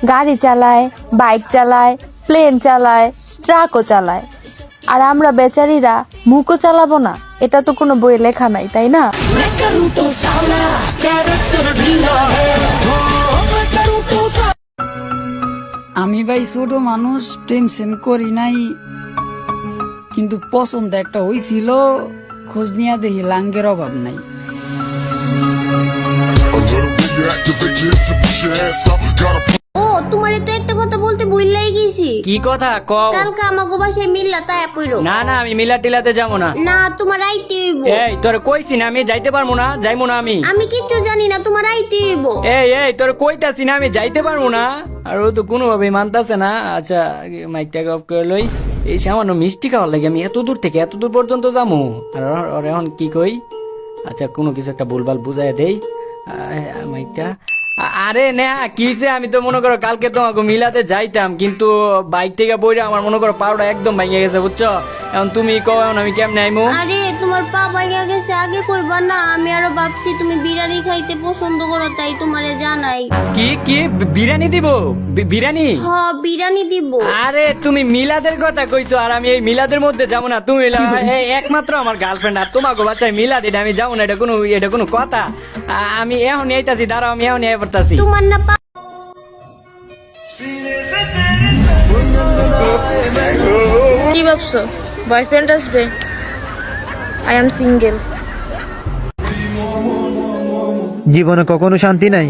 গাড়ি চালায়, বাইক চালায়, প্লেন চালায়, ট্রাকও চালায়, আর আমরা বেচারিরা মুখও চালাবো না? এটা তো কোনো বইয়ে লেখা নাই, তাই না? আমি ভাই ছোট মানুষ, প্রেম সেম করি নাই, কিন্তু পছন্দ একটা হইছিল, খোঁজ নিয়া দেখি লাঙ্গের অভাব নাই। ও তোমারে তো একটা কথা বলতে ভুললাই গেছি। কি কথা কও? কালকে আমাগো বাসায় মিল্লা তাই পইরো। না না, আমি মিলা টিলাতে যাবো না। না তোমার আইতে হইব। এই তোর কইছি না আমি যাইতে পারবো না, যাইবো না আমি। আমি কিচ্ছু জানি না, তোমার আইতে হইব। এই তোর কইতাছি না আমি যাইতে পারবো না, আর ও তো কোনোভাবে মানতাছে না। আচ্ছা মাইকটা অফ করে লই। এই সামান্য মিষ্টি খাওয়ার লাগে আমি এত দূর থেকে এত দূর পর্যন্ত যাবো, আর ওর এখন কি কই? আচ্ছা কোনো কিছু একটা ভুলভাল বুঝাই দেই। মাইকটা আরে না কি হয়েছে, আমি তো মনে করো কালকে তোমাকে মিলাতে যাইতাম, কিন্তু বাইক থেকে বইরা আমার মনে করো পাউডার একদম ভাঙিয়ে গেছে, বুঝছো? এখন তুমি কও এখন আমি কেমনে আইমু? আরে তোমার পা ভাইয়া গেছে, আগে কইবা না? আমি আরো ভাবছি তুমি বিরিয়ানি খাইতে পছন্দ করো, তাই তোমারে জানাই। কি বিরিয়ানি দিব? বিরিয়ানি? হ বিরিয়ানি দিব। আরে তুমি মিলাদের কথা কইছো, আর আমি এই মিলাদের মধ্যে যাবো না? তুমি একমাত্র আমার গার্লফ্রেন্ড, আর তোমাকে বাচ্চায় মিলাদ, এটা আমি যাবো না, এটা কোনো কথা? আমি এখন আইতাছি, দাঁড়াও আমি এখন আই পড়তাছি। তোমার না কি ভাবছো বয়ফ্রেন্ড আসবে? I am single. জীবনে কখনো শান্তি নাই।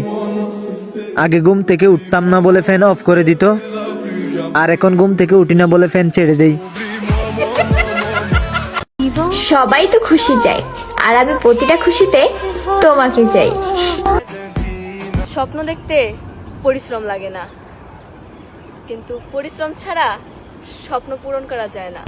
আগে ঘুম থেকে উঠতাম না বলে ফ্যান অফ করে দিত, আর এখন ঘুম থেকে উঠি না বলে ফ্যান ছেড়ে দেই। সবাই তো খুশি চায়, আর আমি প্রতিটা খুশিতে তোমাকে চাই। স্বপ্ন দেখতে পরিশ্রম লাগে না, কিন্তু পরিশ্রম ছাড়া স্বপ্ন পূরণ করা যায় না।